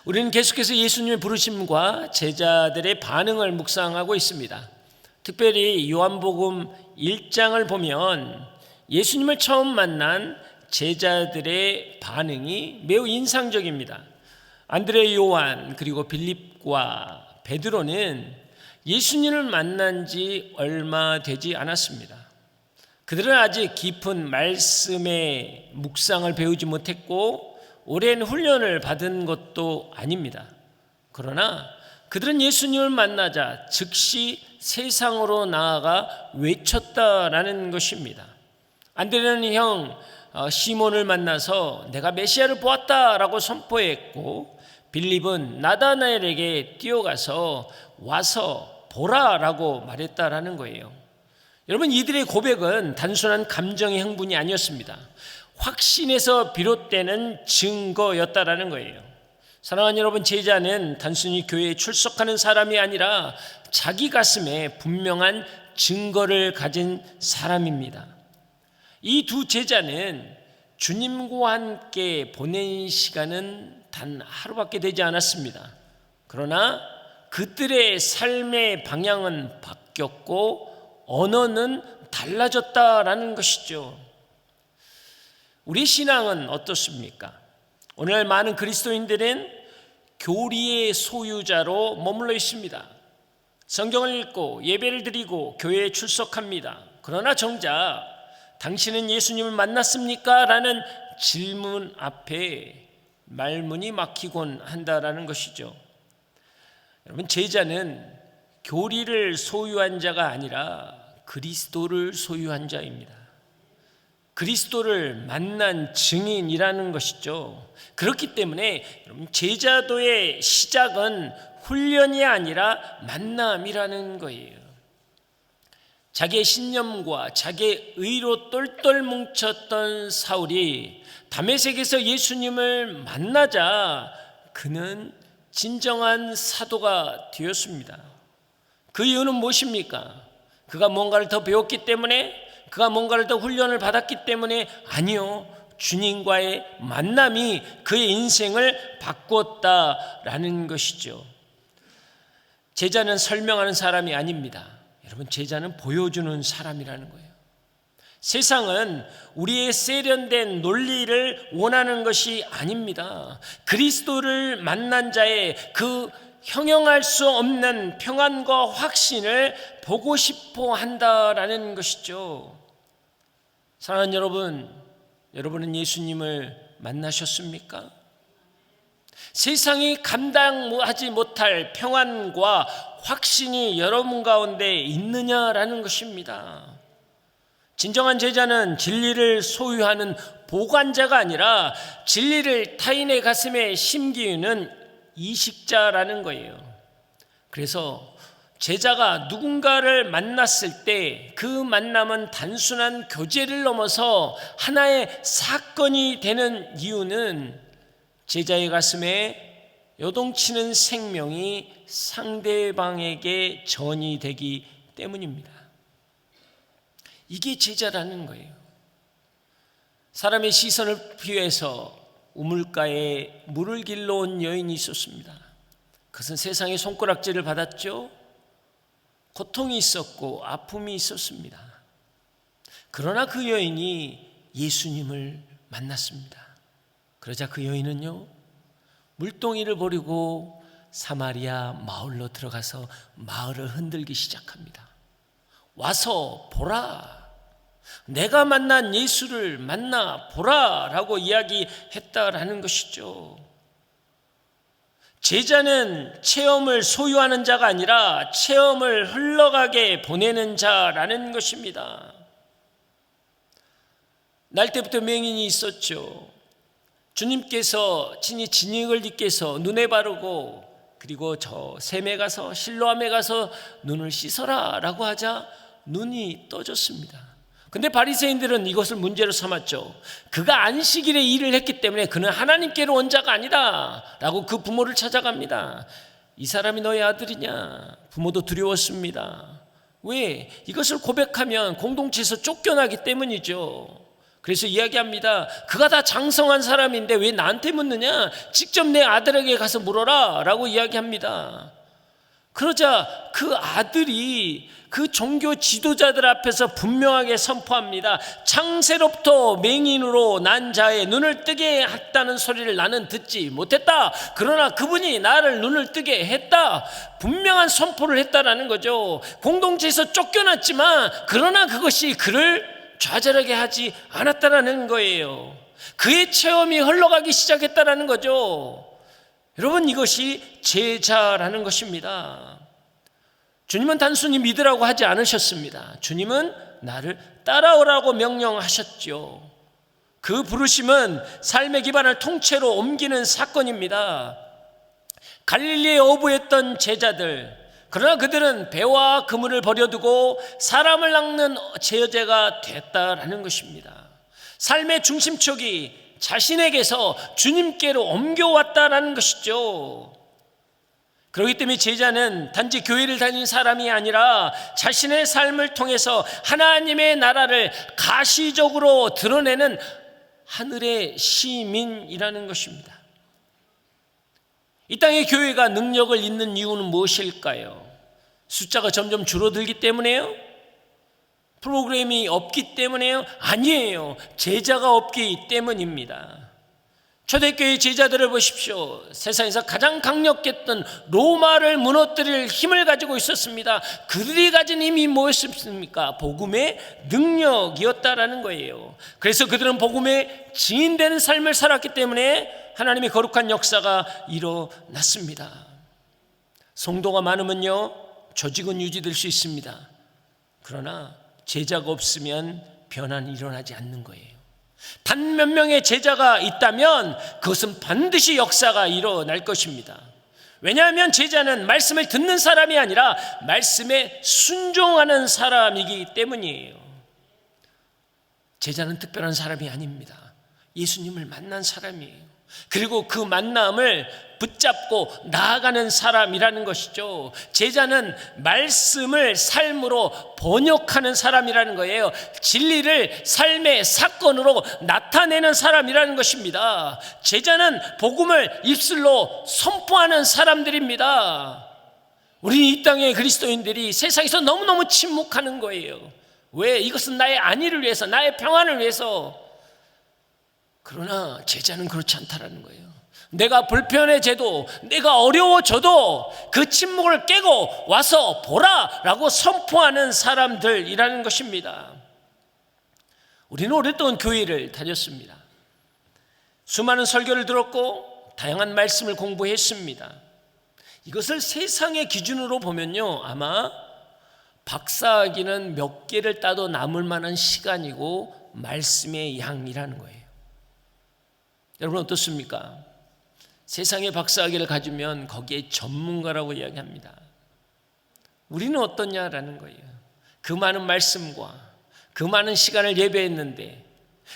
우리는 계속해서 예수님의 부르심과 제자들의 반응을 묵상하고 있습니다. 특별히 요한복음 1장을 보면 예수님을 처음 만난 제자들의 반응이 매우 인상적입니다. 안드레, 요한, 그리고 빌립과 베드로는 예수님을 만난 지 얼마 되지 않았습니다. 그들은 아직 깊은 말씀의 묵상을 배우지 못했고 오랜 훈련을 받은 것도 아닙니다. 그러나 그들은 예수님을 만나자 즉시 세상으로 나아가 외쳤다라는 것입니다. 안드레는 형 시몬을 만나서 내가 메시아를 보았다라고 선포했고, 빌립은 나다나엘에게 뛰어가서 와서 보라라고 말했다라는 거예요. 여러분, 이들의 고백은 단순한 감정의 흥분이 아니었습니다. 확신에서 비롯되는 증거였다라는 거예요. 사랑하는 여러분, 제자는 단순히 교회에 출석하는 사람이 아니라 자기 가슴에 분명한 증거를 가진 사람입니다. 이 두 제자는 주님과 함께 보낸 시간은 단 하루밖에 되지 않았습니다. 그러나 그들의 삶의 방향은 바뀌었고 언어는 달라졌다라는 것이죠. 우리 신앙은 어떻습니까? 오늘 많은 그리스도인들은 교리의 소유자로 머물러 있습니다. 성경을 읽고 예배를 드리고 교회에 출석합니다. 그러나 정작 당신은 예수님을 만났습니까? 라는 질문 앞에 말문이 막히곤 한다라는 것이죠. 여러분, 제자는 교리를 소유한 자가 아니라 그리스도를 소유한 자입니다. 그리스도를 만난 증인이라는 것이죠. 그렇기 때문에 제자도의 시작은 훈련이 아니라 만남이라는 거예요. 자기의 신념과 자기의 의로 똘똘 뭉쳤던 사울이 다메섹에서 예수님을 만나자 그는 진정한 사도가 되었습니다. 그 이유는 무엇입니까? 그가 뭔가를 더 배웠기 때문에? 그가 뭔가를 더 훈련을 받았기 때문에? 아니요, 주님과의 만남이 그의 인생을 바꿨다라는 것이죠. 제자는 설명하는 사람이 아닙니다. 여러분, 제자는 보여주는 사람이라는 거예요. 세상은 우리의 세련된 논리를 원하는 것이 아닙니다. 그리스도를 만난 자의 그 형용할 수 없는 평안과 확신을 보고 싶어 한다라는 것이죠. 사랑하는 여러분, 여러분은 예수님을 만나셨습니까? 세상이 감당하지 못할 평안과 확신이 여러분 가운데 있느냐라는 것입니다. 진정한 제자는 진리를 소유하는 보관자가 아니라 진리를 타인의 가슴에 심기는 이식자라는 거예요. 그래서 제자가 누군가를 만났을 때 그 만남은 단순한 교제를 넘어서 하나의 사건이 되는 이유는 제자의 가슴에 요동치는 생명이 상대방에게 전이 되기 때문입니다. 이게 제자라는 거예요. 사람의 시선을 피해서 우물가에 물을 길러 온 여인이 있었습니다. 그것은 세상의 손가락질을 받았죠. 고통이 있었고 아픔이 있었습니다. 그러나 그 여인이 예수님을 만났습니다. 그러자 그 여인은요, 물동이를 버리고 사마리아 마을로 들어가서 마을을 흔들기 시작합니다. 와서 보라, 내가 만난 예수를 만나 보라라고 이야기했다라는 것이죠. 제자는 체험을 소유하는 자가 아니라 체험을 흘러가게 보내는 자라는 것입니다. 날 때부터 맹인이 있었죠. 주님께서 친히 진흙을 딛게서 눈에 바르고 그리고 저 샘에 가서 실로암에 가서 눈을 씻어라 라고 하자 눈이 떠졌습니다. 근데 바리새인들은 이것을 문제로 삼았죠. 그가 안식일에 일을 했기 때문에 그는 하나님께로 온 자가 아니다 라고 그 부모를 찾아갑니다. 이 사람이 너의 아들이냐? 부모도 두려웠습니다. 왜? 이것을 고백하면 공동체에서 쫓겨나기 때문이죠. 그래서 이야기합니다. 그가 다 장성한 사람인데 왜 나한테 묻느냐? 직접 내 아들에게 가서 물어라 라고 이야기합니다. 그러자 그 아들이 그 종교 지도자들 앞에서 분명하게 선포합니다. 창세로부터 맹인으로 난 자의 눈을 뜨게 했다는 소리를 나는 듣지 못했다. 그러나 그분이 나를 눈을 뜨게 했다. 분명한 선포를 했다라는 거죠. 공동체에서 쫓겨났지만 그러나 그것이 그를 좌절하게 하지 않았다라는 거예요. 그의 체험이 흘러가기 시작했다라는 거죠. 여러분, 이것이 제자라는 것입니다. 주님은 단순히 믿으라고 하지 않으셨습니다. 주님은 나를 따라오라고 명령하셨죠. 그 부르심은 삶의 기반을 통째로 옮기는 사건입니다. 갈릴리에 어부했던 제자들, 그러나 그들은 배와 그물을 버려두고 사람을 낚는 제자가 됐다라는 것입니다. 삶의 중심축이 자신에게서 주님께로 옮겨왔다라는 것이죠. 그렇기 때문에 제자는 단지 교회를 다니는 사람이 아니라 자신의 삶을 통해서 하나님의 나라를 가시적으로 드러내는 하늘의 시민이라는 것입니다. 이 땅의 교회가 능력을 잃는 이유는 무엇일까요? 숫자가 점점 줄어들기 때문에요? 프로그램이 없기 때문에요? 아니에요. 제자가 없기 때문입니다. 초대교회 제자들을 보십시오. 세상에서 가장 강력했던 로마를 무너뜨릴 힘을 가지고 있었습니다. 그들이 가진 힘이 무엇이었습니까? 복음의 능력이었다라는 거예요. 그래서 그들은 복음의 증인되는 삶을 살았기 때문에 하나님의 거룩한 역사가 일어났습니다. 성도가 많으면요, 조직은 유지될 수 있습니다. 그러나 제자가 없으면 변화는 일어나지 않는 거예요. 단 몇 명의 제자가 있다면 그것은 반드시 역사가 일어날 것입니다. 왜냐하면 제자는 말씀을 듣는 사람이 아니라 말씀에 순종하는 사람이기 때문이에요. 제자는 특별한 사람이 아닙니다. 예수님을 만난 사람이에요. 그리고 그 만남을 붙잡고 나아가는 사람이라는 것이죠. 제자는 말씀을 삶으로 번역하는 사람이라는 거예요. 진리를 삶의 사건으로 나타내는 사람이라는 것입니다. 제자는 복음을 입술로 선포하는 사람들입니다. 우리 이 땅의 그리스도인들이 세상에서 너무너무 침묵하는 거예요. 왜? 이것은 나의 안위를 위해서, 나의 평안을 위해서. 그러나 제자는 그렇지 않다라는 거예요. 내가 불편해져도, 내가 어려워져도 그 침묵을 깨고 와서 보라라고 선포하는 사람들이라는 것입니다. 우리는 오랫동안 교회를 다녔습니다. 수많은 설교를 들었고 다양한 말씀을 공부했습니다. 이것을 세상의 기준으로 보면요, 아마 박사학위는 몇 개를 따도 남을 만한 시간이고 말씀의 양이라는 거예요. 여러분 어떻습니까? 세상의 박사학위를 가지면 거기에 전문가라고 이야기합니다. 우리는 어떠냐라는 거예요. 그 많은 말씀과 그 많은 시간을 예배했는데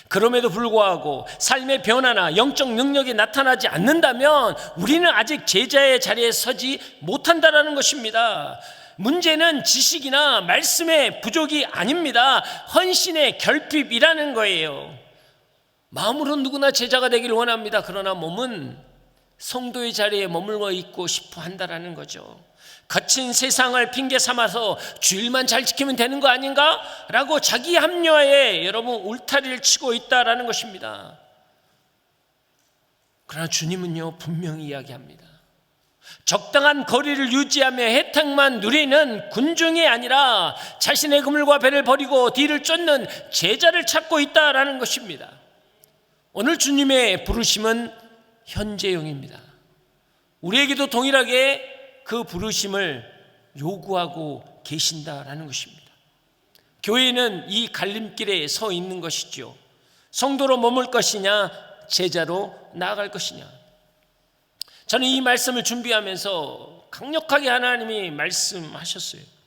그럼에도 불구하고 삶의 변화나 영적 능력이 나타나지 않는다면 우리는 아직 제자의 자리에 서지 못한다라는 것입니다. 문제는 지식이나 말씀의 부족이 아닙니다. 헌신의 결핍이라는 거예요. 마음으로 누구나 제자가 되기를 원합니다. 그러나 몸은 성도의 자리에 머물러 있고 싶어 한다라는 거죠. 거친 세상을 핑계 삼아서 주일만 잘 지키면 되는 거 아닌가? 라고 자기 합리화에 여러분 울타리를 치고 있다라는 것입니다. 그러나 주님은요, 분명히 이야기합니다. 적당한 거리를 유지하며 혜택만 누리는 군중이 아니라 자신의 그물과 배를 버리고 뒤를 쫓는 제자를 찾고 있다라는 것입니다. 오늘 주님의 부르심은 현재형입니다. 우리에게도 동일하게 그 부르심을 요구하고 계신다라는 것입니다. 교회는 이 갈림길에 서 있는 것이죠. 성도로 머물 것이냐, 제자로 나아갈 것이냐. 저는 이 말씀을 준비하면서 강력하게 하나님이 말씀하셨어요.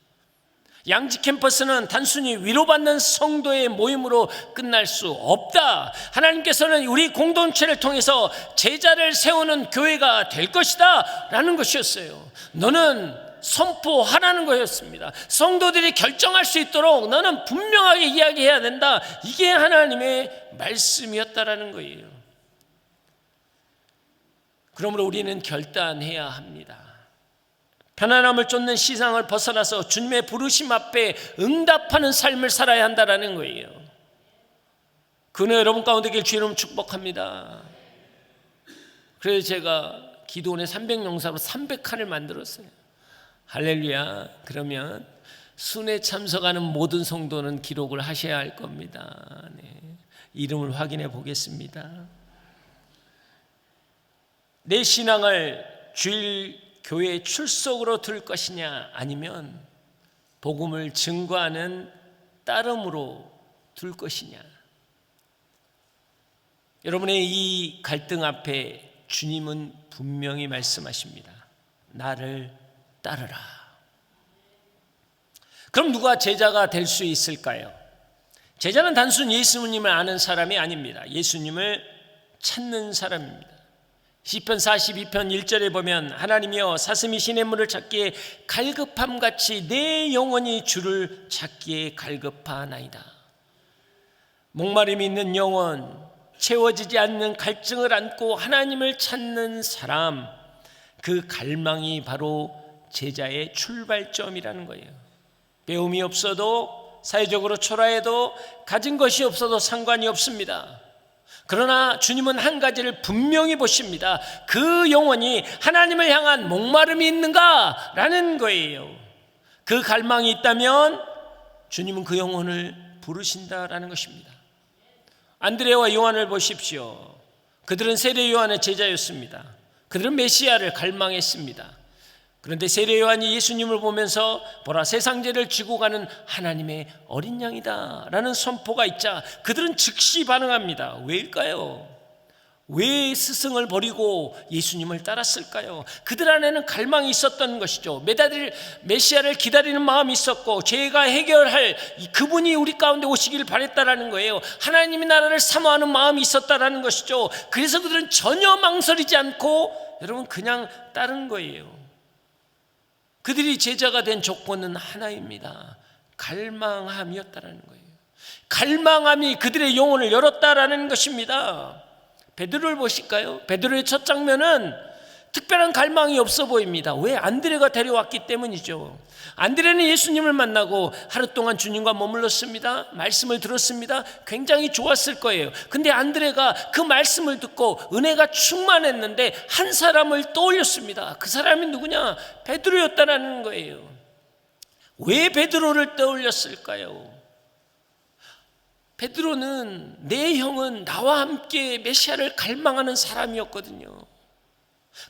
양지 캠퍼스는 단순히 위로받는 성도의 모임으로 끝날 수 없다. 하나님께서는 우리 공동체를 통해서 제자를 세우는 교회가 될 것이다 라는 것이었어요. 너는 선포하라는 거였습니다. 성도들이 결정할 수 있도록 너는 분명하게 이야기해야 된다. 이게 하나님의 말씀이었다라는 거예요. 그러므로 우리는 결단해야 합니다. 편안함을 쫓는 시상을 벗어나서 주님의 부르심 앞에 응답하는 삶을 살아야 한다는 거예요. 그는 여러분 가운데 계실 주님 축복합니다. 그래서 제가 기도원의 300용사로 300칸을 만들었어요. 할렐루야. 그러면 순회 참석하는 모든 성도는 기록을 하셔야 할 겁니다. 네. 이름을 확인해 보겠습니다. 내 신앙을 주일 교회 출석으로 둘 것이냐, 아니면 복음을 증거하는 따름으로 둘 것이냐. 여러분의 이 갈등 앞에 주님은 분명히 말씀하십니다. 나를 따르라. 그럼 누가 제자가 될 수 있을까요? 제자는 단순 예수님을 아는 사람이 아닙니다. 예수님을 찾는 사람입니다. 시편 42편 1절에 보면 하나님이여 사슴이 시냇물을 찾기에 갈급함같이 내 영혼이 주를 찾기에 갈급하나이다. 목마름이 있는 영혼, 채워지지 않는 갈증을 안고 하나님을 찾는 사람, 그 갈망이 바로 제자의 출발점이라는 거예요. 배움이 없어도, 사회적으로 초라해도, 가진 것이 없어도 상관이 없습니다. 그러나 주님은 한 가지를 분명히 보십니다. 그 영혼이 하나님을 향한 목마름이 있는가? 라는 거예요. 그 갈망이 있다면 주님은 그 영혼을 부르신다라는 것입니다. 안드레와 요한을 보십시오. 그들은 세례 요한의 제자였습니다. 그들은 메시아를 갈망했습니다. 그런데 세례 요한이 예수님을 보면서 보라 세상죄를 지고 가는 하나님의 어린 양이다 라는 선포가 있자 그들은 즉시 반응합니다. 왜일까요? 왜 스승을 버리고 예수님을 따랐을까요? 그들 안에는 갈망이 있었던 것이죠. 메시아를 기다리는 마음이 있었고 죄가 해결할 그분이 우리 가운데 오시기를 바랬다라는 거예요. 하나님의 나라를 사모하는 마음이 있었다라는 것이죠. 그래서 그들은 전혀 망설이지 않고 여러분 그냥 따른 거예요. 그들이 제자가 된 조건은 하나입니다. 갈망함이었다라는 거예요. 갈망함이 그들의 영혼을 열었다라는 것입니다. 베드로를 보실까요? 베드로의 첫 장면은 특별한 갈망이 없어 보입니다. 왜? 안드레가 데려왔기 때문이죠. 안드레는 예수님을 만나고 하루 동안 주님과 머물렀습니다. 말씀을 들었습니다. 굉장히 좋았을 거예요. 근데 안드레가 그 말씀을 듣고 은혜가 충만했는데 한 사람을 떠올렸습니다. 그 사람이 누구냐? 베드로였다는 거예요. 왜 베드로를 떠올렸을까요? 베드로는 내 형은 나와 함께 메시아를 갈망하는 사람이었거든요.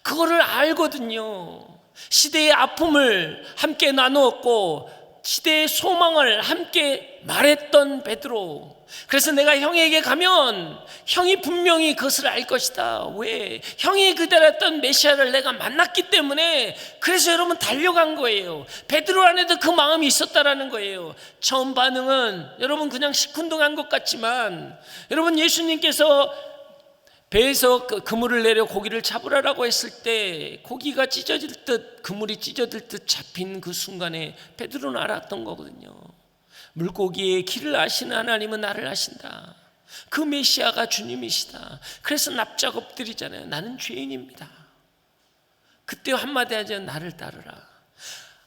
그거를 알거든요. 시대의 아픔을 함께 나누었고 시대의 소망을 함께 말했던 베드로. 그래서 내가 형에게 가면 형이 분명히 그것을 알 것이다. 왜? 형이 기다렸던 메시아를 내가 만났기 때문에. 그래서 여러분 달려간 거예요. 베드로 안에도 그 마음이 있었다라는 거예요. 처음 반응은 여러분 그냥 시큰둥한 것 같지만 여러분 예수님께서 배에서 그물을 내려 고기를 잡으라라고 했을 때 고기가 찢어질 듯 그물이 찢어질 듯 잡힌 그 순간에 베드로는 알았던 거거든요. 물고기의 길을 아시는 하나님은 나를 아신다. 그 메시아가 주님이시다. 그래서 납작 엎드리잖아요. 나는 죄인입니다. 그때 한마디 하자. 나를 따르라.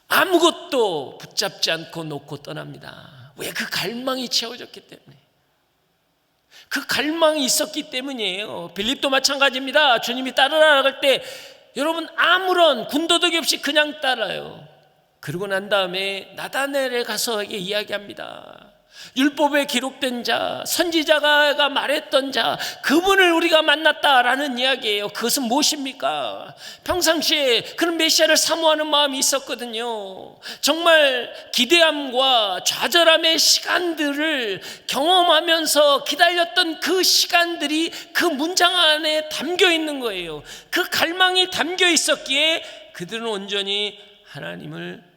아무것도 붙잡지 않고 놓고 떠납니다. 왜? 그 갈망이 채워졌기 때문에. 그 갈망이 있었기 때문이에요. 빌립도 마찬가지입니다. 주님이 따르라고 할 때 여러분 아무런 군더더기 없이 그냥 따라요. 그러고 난 다음에 나다넬에 가서 이야기합니다. 율법에 기록된 자, 선지자가 말했던 자, 그분을 우리가 만났다라는 이야기예요. 그것은 무엇입니까? 평상시에 그런 메시아를 사모하는 마음이 있었거든요. 정말 기대함과 좌절함의 시간들을 경험하면서 기다렸던 그 시간들이 그 문장 안에 담겨 있는 거예요. 그 갈망이 담겨 있었기에 그들은 온전히 하나님을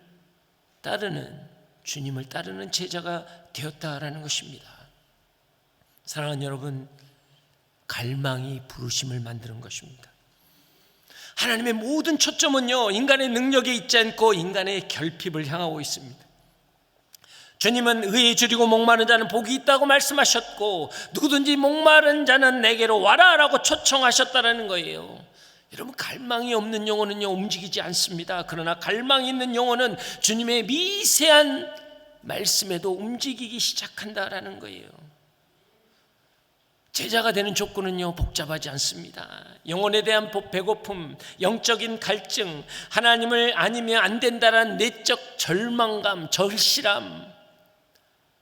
따르는, 주님을 따르는 제자가 되었다라는 것입니다. 사랑하는 여러분, 갈망이 부르심을 만드는 것입니다. 하나님의 모든 초점은요, 인간의 능력에 있지 않고 인간의 결핍을 향하고 있습니다. 주님은 의에 줄이고 목마른 자는 복이 있다고 말씀하셨고, 누구든지 목마른 자는 내게로 와라 라고 초청하셨다는 거예요. 여러분, 갈망이 없는 영혼은요 움직이지 않습니다. 그러나 갈망이 있는 영혼은 주님의 미세한 말씀에도 움직이기 시작한다라는 거예요. 제자가 되는 조건은요 복잡하지 않습니다. 영혼에 대한 배고픔, 영적인 갈증, 하나님을 아니면 안 된다라는 내적 절망감, 절실함,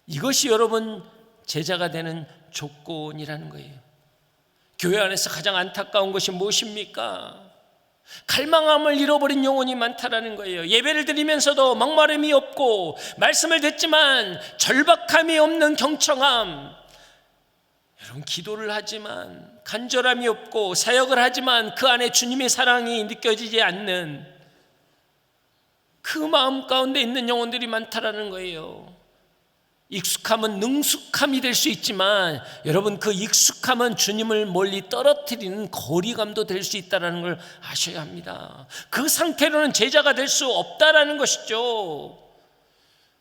이것이 여러분 제자가 되는 조건이라는 거예요. 교회 안에서 가장 안타까운 것이 무엇입니까? 갈망함을 잃어버린 영혼이 많다라는 거예요. 예배를 드리면서도 목마름이 없고, 말씀을 듣지만 절박함이 없는 경청함. 여러분, 기도를 하지만 간절함이 없고, 사역을 하지만 그 안에 주님의 사랑이 느껴지지 않는 그 마음 가운데 있는 영혼들이 많다라는 거예요. 익숙함은 능숙함이 될 수 있지만, 여러분, 그 익숙함은 주님을 멀리 떨어뜨리는 거리감도 될 수 있다는 걸 아셔야 합니다. 그 상태로는 제자가 될 수 없다라는 것이죠.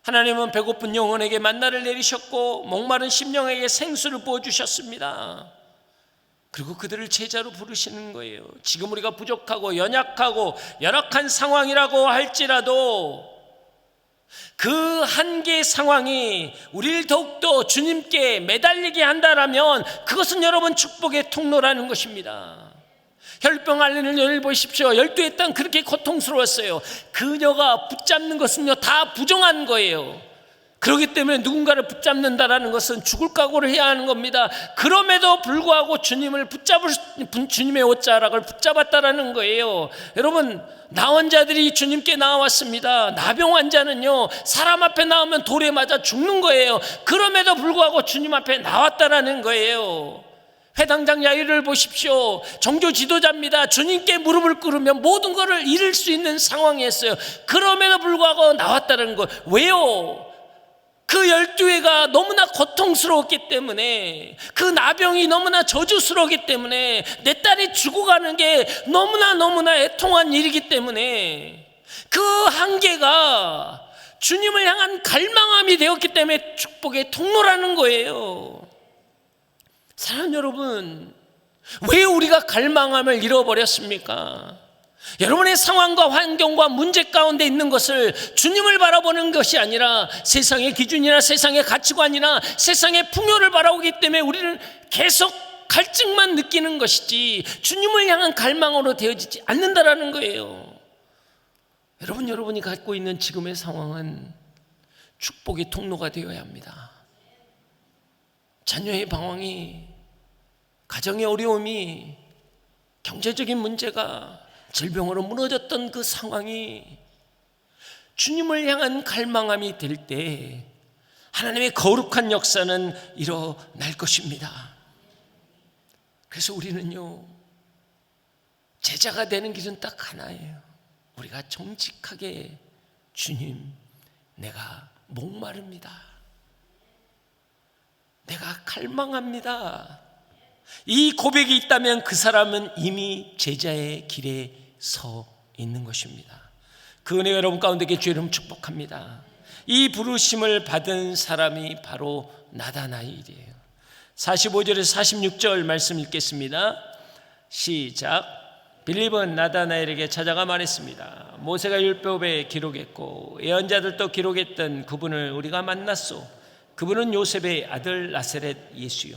하나님은 배고픈 영혼에게 만나를 내리셨고, 목마른 심령에게 생수를 부어주셨습니다. 그리고 그들을 제자로 부르시는 거예요. 지금 우리가 부족하고 연약하고 열악한 상황이라고 할지라도 그 한계의 상황이 우리를 더욱더 주님께 매달리게 한다라면 그것은 여러분 축복의 통로라는 것입니다. 혈병 앓는 여인을 보십시오. 12의 땅 그렇게 고통스러웠어요. 그녀가 붙잡는 것은요 다 부정한 거예요. 그렇기 때문에 누군가를 붙잡는다라는 것은 죽을 각오를 해야 하는 겁니다. 그럼에도 불구하고 주님의 옷자락을 붙잡았다라는 거예요. 여러분, 나환자들이 주님께 나왔습니다. 나병 환자는요 사람 앞에 나오면 돌에 맞아 죽는 거예요. 그럼에도 불구하고 주님 앞에 나왔다라는 거예요. 회당장 야이를 보십시오. 종교 지도자입니다. 주님께 무릎을 꿇으면 모든 것을 잃을 수 있는 상황이었어요. 그럼에도 불구하고 나왔다는 거. 왜요? 그 12회가 너무나 고통스러웠기 때문에, 그 나병이 너무나 저주스러웠기 때문에, 내 딸이 죽어가는 게 너무나 애통한 일이기 때문에, 그 한계가 주님을 향한 갈망함이 되었기 때문에 축복의 통로라는 거예요. 사랑하는 여러분, 왜 우리가 갈망함을 잃어버렸습니까? 여러분의 상황과 환경과 문제 가운데 있는 것을 주님을 바라보는 것이 아니라 세상의 기준이나 세상의 가치관이나 세상의 풍요를 바라보기 때문에 우리는 계속 갈증만 느끼는 것이지 주님을 향한 갈망으로 되어지지 않는다라는 거예요. 여러분이 갖고 있는 지금의 상황은 축복의 통로가 되어야 합니다. 자녀의 방황이, 가정의 어려움이, 경제적인 문제가, 질병으로 무너졌던 그 상황이 주님을 향한 갈망함이 될 때 하나님의 거룩한 역사는 일어날 것입니다. 그래서 우리는요 제자가 되는 길은 딱 하나예요. 우리가 정직하게 주님, 내가 목마릅니다. 내가 갈망합니다. 이 고백이 있다면 그 사람은 이미 제자의 길에 서 있는 것입니다. 그 은혜가 여러분 가운데 계시기를 여러분 축복합니다. 이 부르심을 받은 사람이 바로 나다나엘이에요. 45절에서 46절 말씀 읽겠습니다. 시작. 빌립은 나다나엘에게 찾아가 말했습니다. 모세가 율법에 기록했고 예언자들도 기록했던 그분을 우리가 만났소. 그분은 요셉의 아들 나사렛 예수요.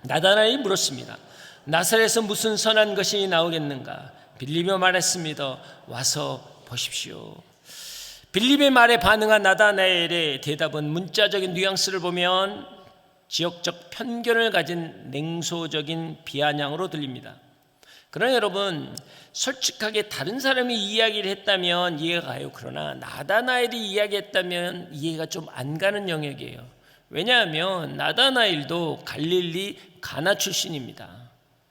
나다나엘이 물었습니다. 나사렛에서 무슨 선한 것이 나오겠는가? 빌립이 말했습니다. 와서 보십시오. 빌립의 말에 반응한 나다나엘의 대답은 문자적인 뉘앙스를 보면 지역적 편견을 가진 냉소적인 비아냥으로 들립니다. 그러나 여러분, 솔직하게 다른 사람이 이야기를 했다면 이해가 가요. 그러나 나다나엘이 이야기했다면 이해가 좀 안 가는 영역이에요. 왜냐하면 나다나엘도 갈릴리 가나 출신입니다.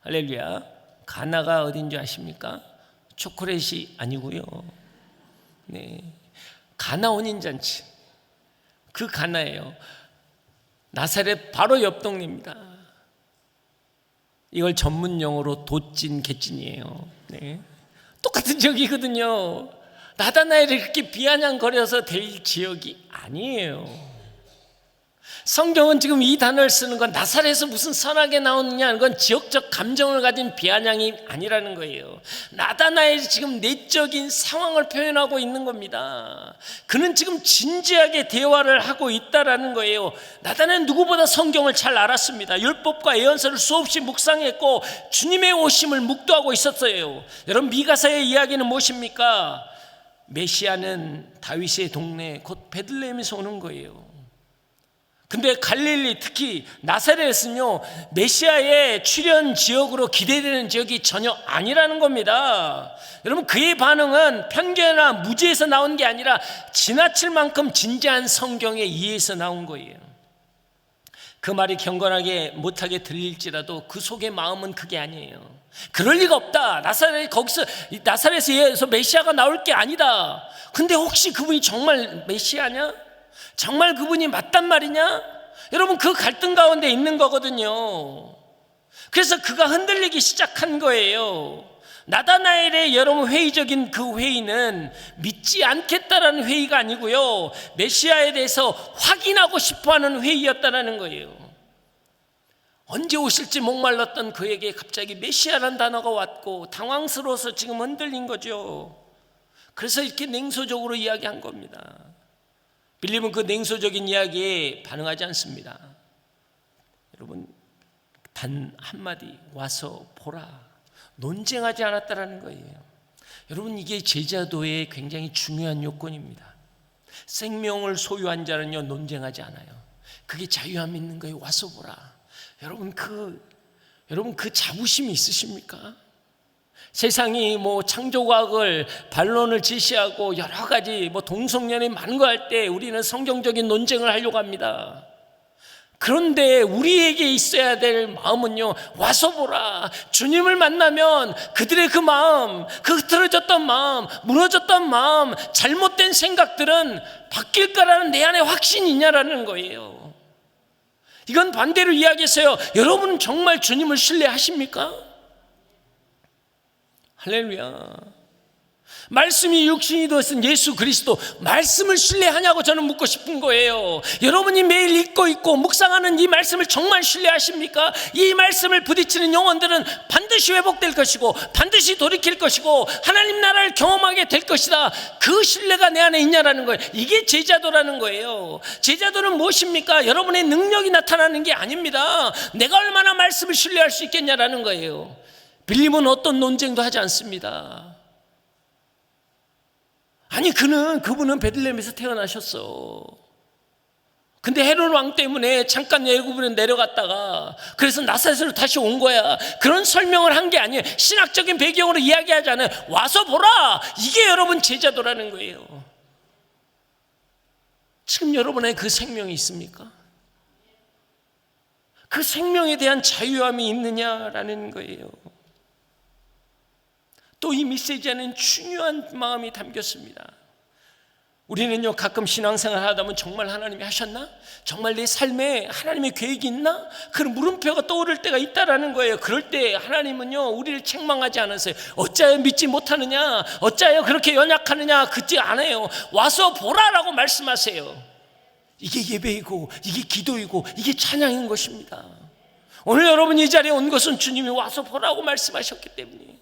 할렐루야. 가나가 어딘지 아십니까? 초콜릿이 아니고요. 네, 가나 혼인잔치, 그 가나예요. 나사렛 바로 옆 동네입니다. 이걸 전문 용어로 도찐 개찐이에요. 네. 같은 지역이거든요. 나다나엘이 그렇게 비아냥거려서 될 지역이 아니에요. 성경은 지금 이 단어를 쓰는 건 나사렛에서 무슨 선하게 나오느냐, 그건 지역적 감정을 가진 비아냥이 아니라는 거예요. 나다나엘이 지금 내적인 상황을 표현하고 있는 겁니다. 그는 지금 진지하게 대화를 하고 있다라는 거예요. 나다나엘은 누구보다 성경을 잘 알았습니다. 율법과 예언서를 수없이 묵상했고 주님의 오심을 묵도하고 있었어요. 여러분, 미가서의 이야기는 무엇입니까? 메시아는 다윗의 동네 곧 베들레헴에서 오는 거예요. 근데 갈릴리, 특히 나사렛은요, 메시아의 출현 지역으로 기대되는 지역이 전혀 아니라는 겁니다. 여러분, 그의 반응은 편견이나 무지에서 나온 게 아니라 지나칠 만큼 진지한 성경의 이해에서 나온 거예요. 그 말이 경건하게 못하게 들릴지라도 그 속의 마음은 그게 아니에요. 그럴 리가 없다. 나사렛에서 메시아가 나올 게 아니다. 근데 혹시 그분이 정말 메시아냐? 정말 그분이 맞단 말이냐? 여러분, 그 갈등 가운데 있는 거거든요. 그래서 그가 흔들리기 시작한 거예요. 나다나엘의 여러분 회의적인 그 회의는 믿지 않겠다라는 회의가 아니고요, 메시아에 대해서 확인하고 싶어하는 회의였다라는 거예요. 언제 오실지 목말랐던 그에게 갑자기 메시아라는 단어가 왔고 당황스러워서 지금 흔들린 거죠. 그래서 이렇게 냉소적으로 이야기한 겁니다. 빌립은 그 냉소적인 이야기에 반응하지 않습니다. 여러분, 단 한마디, 와서 보라, 논쟁하지 않았다라는 거예요. 여러분, 이게 제자도의 굉장히 중요한 요건입니다. 생명을 소유한 자는요, 논쟁하지 않아요. 그게 자유함 있는 거예요. 와서 보라. 여러분, 그 자부심이 있으십니까? 세상이 창조과학을 반론을 제시하고 여러 가지 동성연애 만거할 때 우리는 성경적인 논쟁을 하려고 합니다. 그런데 우리에게 있어야 될 마음은요, 와서 보라. 주님을 만나면 그들의 그 마음, 그 흐트러졌던 마음, 무너졌던 마음, 잘못된 생각들은 바뀔 거라는 내 안에 확신이 있냐라는 거예요. 이건 반대로 이야기해서요, 여러분은 정말 주님을 신뢰하십니까? 할렐루야. 말씀이 육신이 되었은 예수 그리스도, 말씀을 신뢰하냐고 저는 묻고 싶은 거예요. 여러분이 매일 읽고 있고 묵상하는 이 말씀을 정말 신뢰하십니까? 이 말씀을 부딪히는 영혼들은 반드시 회복될 것이고 반드시 돌이킬 것이고 하나님 나라를 경험하게 될 것이다. 그 신뢰가 내 안에 있냐라는 거예요. 이게 제자도라는 거예요. 제자도는 무엇입니까? 여러분의 능력이 나타나는 게 아닙니다. 내가 얼마나 말씀을 신뢰할 수 있겠냐라는 거예요. 빌립은 어떤 논쟁도 하지 않습니다. 아니, 그분은 베들레헴에서 태어나셨어. 근데 헤롯 왕 때문에 잠깐 애굽으로 내려갔다가 그래서 나사렛으로 다시 온 거야. 그런 설명을 한 게 아니에요. 신학적인 배경으로 이야기하지 않아요. 와서 보라. 이게 여러분 제자도라는 거예요. 지금 여러분의 그 생명이 있습니까? 그 생명에 대한 자유함이 있느냐라는 거예요. 또 이 메시지 안에는 중요한 마음이 담겼습니다. 우리는요, 가끔 신앙생활 하다 보면 정말 하나님이 하셨나? 정말 내 삶에 하나님의 계획이 있나? 그런 물음표가 떠오를 때가 있다라는 거예요. 그럴 때 하나님은요, 우리를 책망하지 않으세요. 어찌하여 믿지 못하느냐? 어찌하여 그렇게 연약하느냐? 그지 않아요. 와서 보라라고 말씀하세요. 이게 예배이고 이게 기도이고 이게 찬양인 것입니다. 오늘 여러분 이 자리에 온 것은 주님이 와서 보라고 말씀하셨기 때문이에요.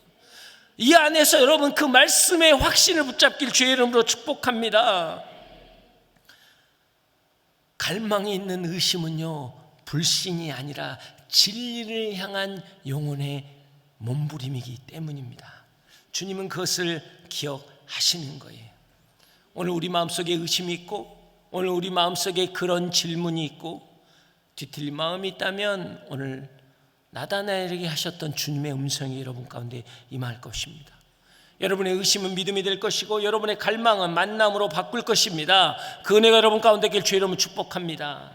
이 안에서 여러분 그 말씀의 확신을 붙잡길 주의 이름으로 축복합니다. 갈망이 있는 의심은요, 불신이 아니라 진리를 향한 영혼의 몸부림이기 때문입니다. 주님은 그것을 기억하시는 거예요. 오늘 우리 마음속에 의심이 있고 오늘 우리 마음속에 그런 질문이 있고 뒤틀린 마음이 있다면 오늘 나다나엘에게 하셨던 주님의 음성이 여러분 가운데 임할 것입니다. 여러분의 의심은 믿음이 될 것이고 여러분의 갈망은 만남으로 바꿀 것입니다. 그 은혜가 여러분 가운데 길 주의 이름으로 축복합니다.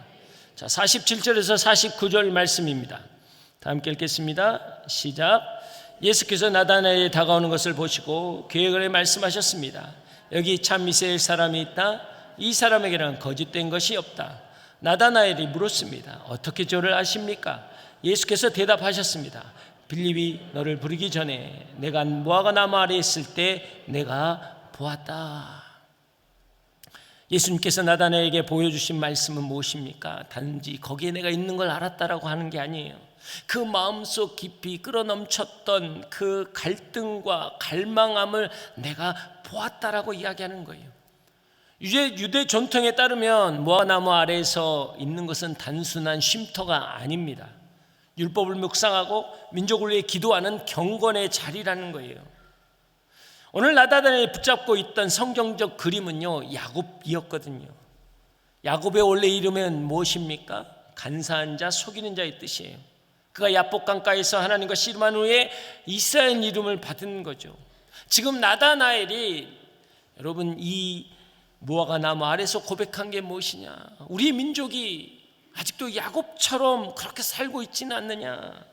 자, 47절에서 49절 말씀입니다. 다 함께 읽겠습니다. 시작. 예수께서 나다나엘이 다가오는 것을 보시고 계획을 말씀하셨습니다. 여기 참 이스라엘 사람이 있다. 이 사람에게는 거짓된 것이 없다. 나다나엘이 물었습니다. 어떻게 저를 아십니까? 예수께서 대답하셨습니다. 빌립이 너를 부르기 전에 내가 무화과 나무 아래 있을 때 내가 보았다. 예수님께서 나다나엘에게 보여주신 말씀은 무엇입니까? 단지 거기에 내가 있는 걸 알았다라고 하는 게 아니에요. 그 마음속 깊이 끌어넘쳤던 그 갈등과 갈망함을 내가 보았다라고 이야기하는 거예요. 유대 전통에 따르면 무화과나무 아래에서 있는 것은 단순한 쉼터가 아닙니다. 율법을 묵상하고 민족을 위해 기도하는 경건의 자리라는 거예요. 오늘 나다나엘이 붙잡고 있던 성경적 그림은요, 야곱이었거든요. 야곱의 원래 이름은 무엇입니까? 간사한 자, 속이는 자의 뜻이에요. 그가 야복 강가에서 하나님과 씨름한 후에 이스라엘 이름을 받은 거죠. 지금 나다나엘이 여러분 이 무화과 나무 아래서 고백한 게 무엇이냐? 우리 민족이 아직도 야곱처럼 그렇게 살고 있지는 않느냐?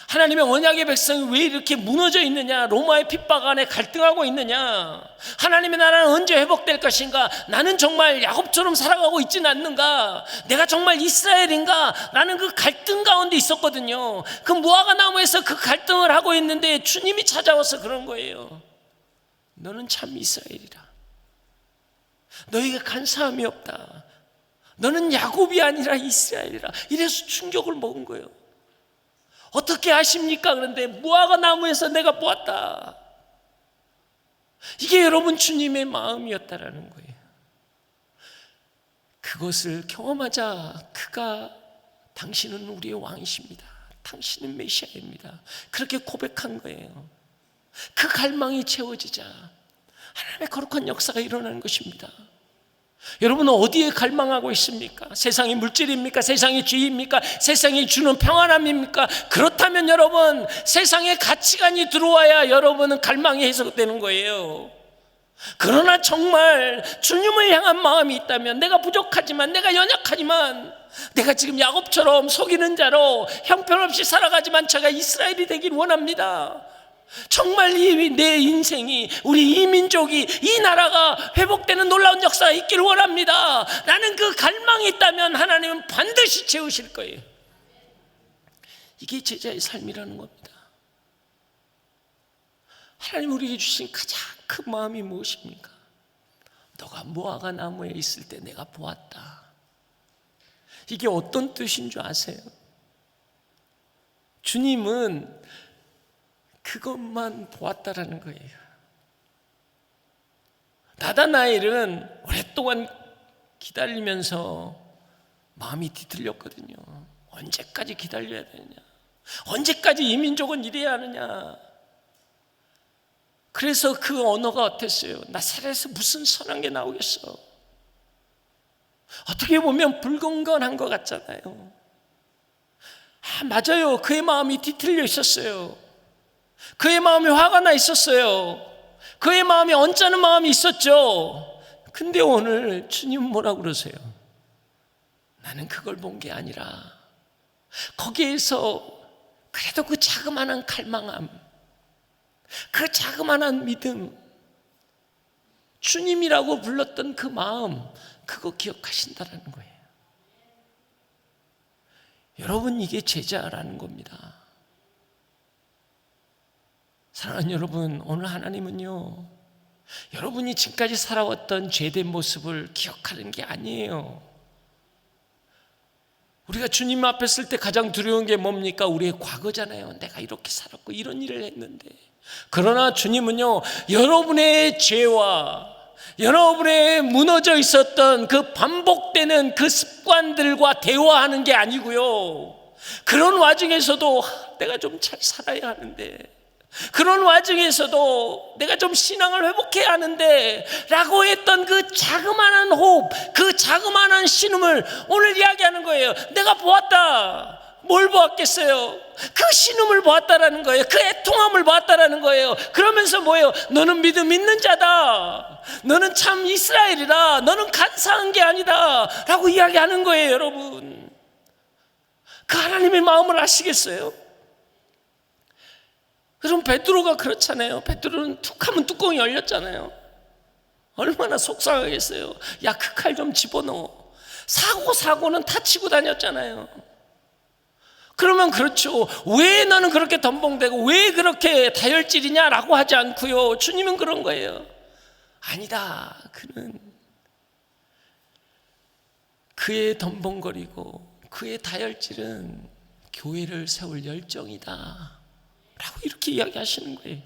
하나님의 언약의 백성이 왜 이렇게 무너져 있느냐? 로마의 핍박 안에 갈등하고 있느냐? 하나님의 나라는 언제 회복될 것인가? 나는 정말 야곱처럼 살아가고 있지는 않는가? 내가 정말 이스라엘인가? 라는 그 갈등 가운데 있었거든요. 그 무화과 나무에서 그 갈등을 하고 있는데 주님이 찾아와서 그런 거예요. 너는 참 이스라엘이라. 너에게 간사함이 없다. 너는 야곱이 아니라 이스라엘이라. 이래서 충격을 먹은 거예요. 어떻게 아십니까? 그런데 무화과 나무에서 내가 보았다. 이게 여러분 주님의 마음이었다라는 거예요. 그것을 경험하자 그가 당신은 우리의 왕이십니다. 당신은 메시아입니다. 그렇게 고백한 거예요. 그 갈망이 채워지자 하나님의 거룩한 역사가 일어나는 것입니다. 여러분은 어디에 갈망하고 있습니까? 세상이 물질입니까? 세상이 주의입니까? 세상이 주는 평안함입니까? 그렇다면 여러분 세상의 가치관이 들어와야 여러분은 갈망이 해석되는 거예요. 그러나 정말 주님을 향한 마음이 있다면 내가 부족하지만 내가 연약하지만 내가 지금 야곱처럼 속이는 자로 형편없이 살아가지만 제가 이스라엘이 되길 원합니다. 정말 내 인생이 우리 이 민족이 이 나라가 회복되는 놀라운 역사가 있기를 원합니다. 나는 그 갈망이 있다면 하나님은 반드시 채우실 거예요. 이게 제자의 삶이라는 겁니다. 하나님 우리에게 주신 가장 큰 마음이 무엇입니까? 너가 무화과 나무에 있을 때 내가 보았다. 이게 어떤 뜻인 줄 아세요? 주님은 그것만 보았다라는 거예요. 나다나엘은 오랫동안 기다리면서 마음이 뒤틀렸거든요. 언제까지 기다려야 되느냐? 언제까지 이 민족은 이래야 하느냐? 그래서 그 언어가 어땠어요? 나사렛에서 무슨 선한 게 나오겠어? 어떻게 보면 불건건한 것 같잖아요. 맞아요. 그의 마음이 뒤틀려 있었어요. 그의 마음이 화가 나 있었어요. 그의 마음이 언짢은 마음이 있었죠. 근데 오늘 주님 뭐라고 그러세요? 나는 그걸 본 게 아니라 거기에서 그래도 그 자그마한 갈망함, 그 자그마한 믿음, 주님이라고 불렀던 그 마음, 그거 기억하신다라는 거예요. 여러분 이게 제자라는 겁니다. 사랑하는 여러분, 오늘 하나님은요 여러분이 지금까지 살아왔던 죄된 모습을 기억하는 게 아니에요. 우리가 주님 앞에 쓸 때 가장 두려운 게 뭡니까? 우리의 과거잖아요. 내가 이렇게 살았고 이런 일을 했는데. 그러나 주님은요 여러분의 죄와 여러분의 무너져 있었던 그 반복되는 그 습관들과 대화하는 게 아니고요, 그런 와중에서도 내가 좀 잘 살아야 하는데, 그런 와중에서도 내가 좀 신앙을 회복해야 하는데 라고 했던 그 자그마한 호흡, 그 자그마한 신음을 오늘 이야기하는 거예요. 내가 보았다. 뭘 보았겠어요? 그 신음을 보았다라는 거예요. 그 애통함을 보았다라는 거예요. 그러면서 뭐예요? 너는 믿음 있는 자다. 너는 참 이스라엘이다. 너는 간사한 게 아니다 라고 이야기하는 거예요. 여러분, 그 하나님의 마음을 아시겠어요? 그럼 베드로가 그렇잖아요. 베드로는 툭 하면 뚜껑이 열렸잖아요. 얼마나 속상하겠어요. 야, 그 칼 좀 집어넣어. 사고는 다 치고 다녔잖아요. 그러면 그렇죠. 왜 너는 그렇게 덤벙대고 왜 그렇게 다혈질이냐라고 하지 않고요. 주님은 그런 거예요. 아니다. 그는 그의 덤벙거리고 그의 다혈질은 교회를 세울 열정이다 라고 이렇게 이야기하시는 거예요.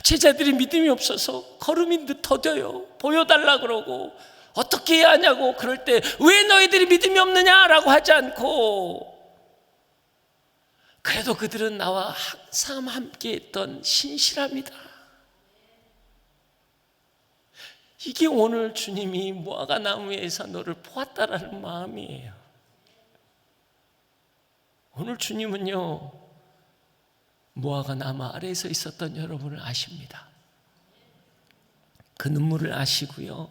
제자들이 믿음이 없어서 걸음이 더뎌요. 보여달라 그러고 어떻게 해야 하냐고 그럴 때 왜 너희들이 믿음이 없느냐라고 하지 않고, 그래도 그들은 나와 항상 함께 했던 신실함이다. 이게 오늘 주님이 무화과 나무에서 너를 보았다라는 마음이에요. 오늘 주님은요, 무화과 나무 아래에서 있었던 여러분을 아십니다. 그 눈물을 아시고요,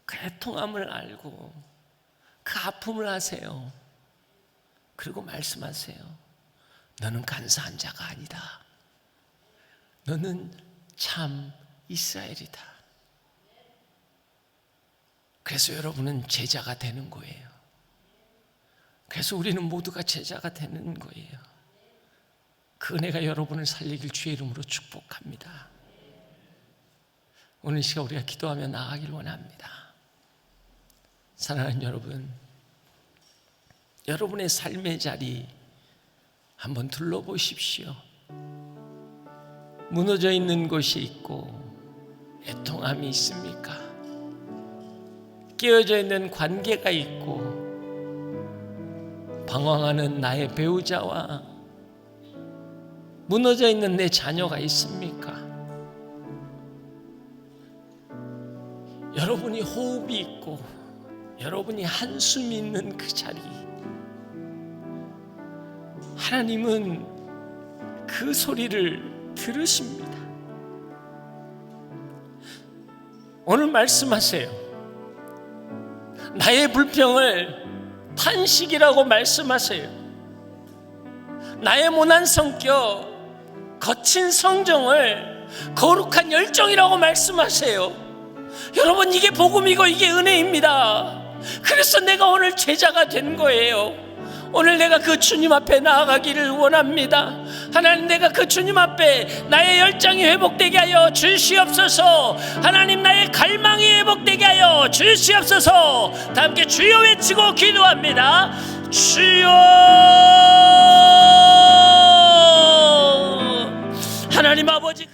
그 애통함을 알고 그 아픔을 아세요. 그리고 말씀하세요. 너는 간사한 자가 아니다. 너는 참 이스라엘이다. 그래서 여러분은 제자가 되는 거예요. 그래서 우리는 모두가 제자가 되는 거예요. 그 은혜가 여러분을 살리길 주의 이름으로 축복합니다. 오늘 시간 우리가 기도하며 나아가길 원합니다. 사랑하는 여러분, 여러분의 삶의 자리 한번 둘러보십시오. 무너져 있는 곳이 있고 애통함이 있습니까? 깨어져 있는 관계가 있고 방황하는 나의 배우자와 무너져 있는 내 자녀가 있습니까? 여러분이 호흡이 있고 여러분이 한숨이 있는 그 자리, 하나님은 그 소리를 들으십니다. 오늘 말씀하세요. 나의 불평을 탄식이라고 말씀하세요. 나의 모난 성격, 거친 성정을 거룩한 열정이라고 말씀하세요. 여러분, 이게 복음이고 이게 은혜입니다. 그래서 내가 오늘 제자가 된 거예요. 오늘 내가 그 주님 앞에 나아가기를 원합니다. 하나님, 내가 그 주님 앞에 나의 열정이 회복되게 하여 주시옵소서. 하나님, 나의 갈망이 회복되게 하여 주시옵소서. 다 함께 주여 외치고 기도합니다. 주여. 하나님 아버지,